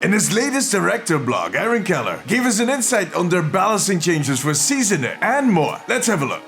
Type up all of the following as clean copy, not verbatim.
In his latest director blog, Aaron Keller gave us an insight on their balancing changes for Season 8 and more. Let's have a look.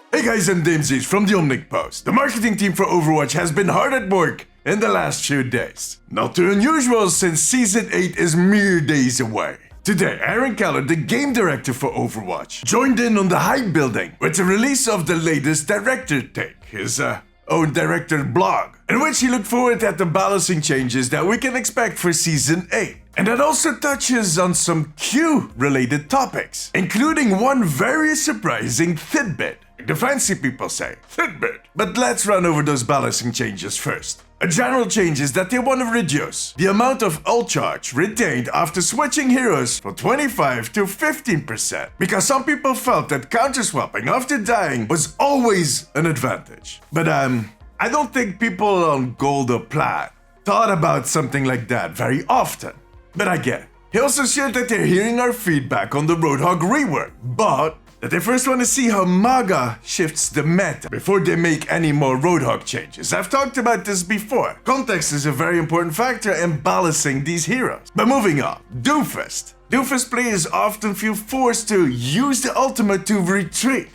Hey guys, I'm Deemzies from the Omnic Post. The marketing team for Overwatch has been hard at work in the last few days. Not too unusual since Season 8 is mere days away. Today, Aaron Keller, the game director for Overwatch, joined in on the hype building with the release of the latest director take, his own director blog, in which he looked forward at the balancing changes that we can expect for Season 8. And that also touches on some Q-related topics, including one very surprising tidbit. The fancy people say, tidbit. But let's run over those balancing changes first. A general change is that they want to reduce the amount of ult charge retained after switching heroes from 25 to 15%, because some people felt that counter-swapping after dying was always an advantage. But I don't think people on gold or plat thought about something like that very often. But I get it. He also shared that they're hearing our feedback on the Roadhog rework, but that they first want to see how MAGA shifts the meta before they make any more Roadhog changes. I've talked about this before. Context is a very important factor in balancing these heroes. But moving on, Doomfist. Doomfist players often feel forced to use the ultimate to retreat,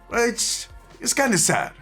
which is kind of sad.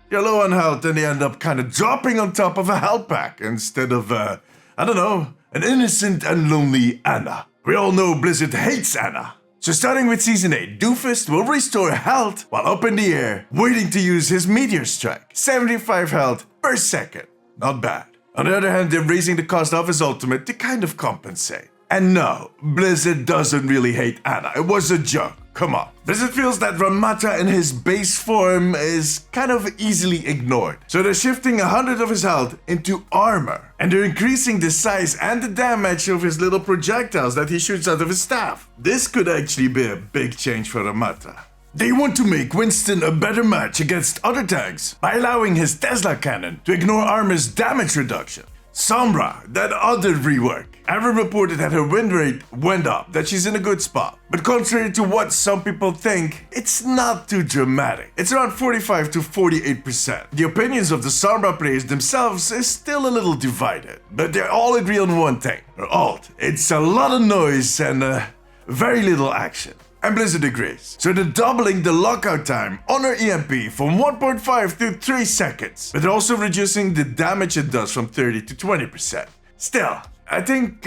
You're low on health and they end up kind of dropping on top of a health pack instead of, I don't know, an innocent and lonely Ana. We all know Blizzard hates Ana. So starting with Season 8, Doomfist will restore health while up in the air, waiting to use his Meteor Strike. 75 health per second. Not bad. On the other hand, they're raising the cost of his ultimate to kind of compensate. And no, Blizzard doesn't really hate Ana. It was a joke. Come on. Blizzard feels that Ramata in his base form is kind of easily ignored. So they're shifting 100 of his health into armor. And they're increasing the size and the damage of his little projectiles that he shoots out of his staff. This could actually be a big change for Ramata. They want to make Winston a better match against other tanks by allowing his Tesla cannon to ignore armor's damage reduction. Sombra, that other rework. Aaron reported that her win rate went up, that she's in a good spot. But contrary to what some people think, it's not too dramatic. It's around 45 to 48%. The opinions of the Sombra players themselves is still a little divided, but they all agree on one thing. Her ult, it's a lot of noise and very little action. And Blizzard agrees. So they're doubling the lockout time on her EMP from 1.5 to 3 seconds, but they're also reducing the damage it does from 30 to 20%. Still, I think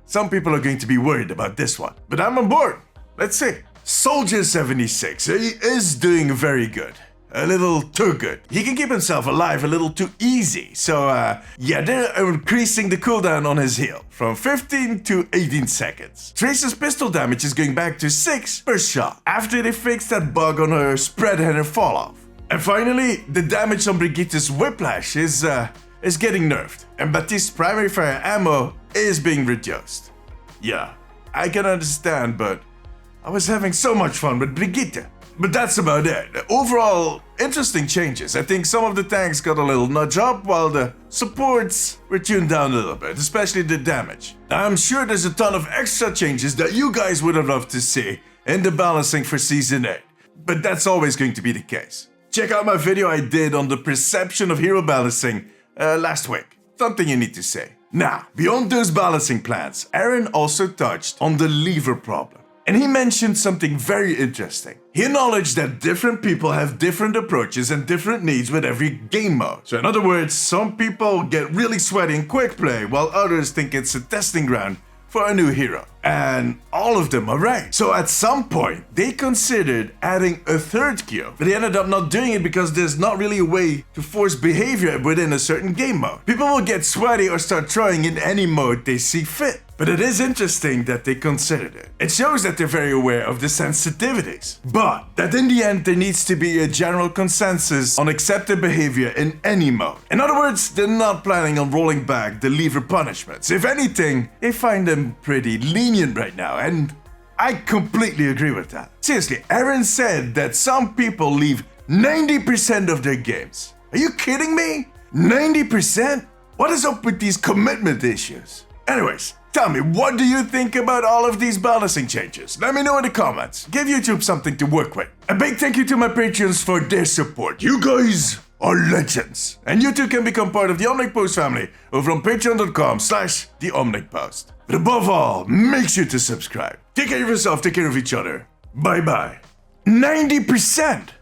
some people are going to be worried about this one, but I'm on board. Let's see. Soldier 76, he is doing very good. A little too good. He can keep himself alive a little too easy. So yeah, they're increasing the cooldown on his heal from 15 to 18 seconds. Tracer's pistol damage is going back to 6 per shot after they fixed that bug on her spread and her fall off. And finally, the damage on Brigitte's whiplash is getting nerfed. And Baptiste's primary fire ammo is being reduced. Yeah, I can understand, but I was having so much fun with Brigitte. But that's about it. Overall, interesting changes. I think some of the tanks got a little nudge up while the supports were tuned down a little bit, especially the damage. I'm sure there's a ton of extra changes that you guys would have loved to see in the balancing for Season 8. But that's always going to be the case. Check out my video I did on the perception of hero balancing last week. Something you need to say. Now, beyond those balancing plans, Aaron also touched on the lever problem. And he mentioned something very interesting. He acknowledged that different people have different approaches and different needs with every game mode. So in other words, some people get really sweaty in quick play, while others think it's a testing ground for a new hero. And all of them are right. So at some point, they considered adding a third Q, but they ended up not doing it because there's not really a way to force behavior within a certain game mode. People will get sweaty or start trying in any mode they see fit. But it is interesting that they considered it. It shows that they're very aware of the sensitivities. But that in the end there needs to be a general consensus on accepted behavior in any mode. In other words, they're not planning on rolling back the lever punishments. If anything, they find them pretty lenient right now, and I completely agree with that. Seriously, Aaron said that some people leave 90% of their games. Are you kidding me? 90%? What is up with these commitment issues? Anyways, tell me, what do you think about all of these balancing changes? Let me know in the comments. Give YouTube something to work with. A big thank you to my patrons for their support. You guys are legends. And you too can become part of the Omnic Post family over on patreon.com/the Omnic Post. But above all, make sure to subscribe. Take care of yourself, take care of each other. Bye bye. 90%!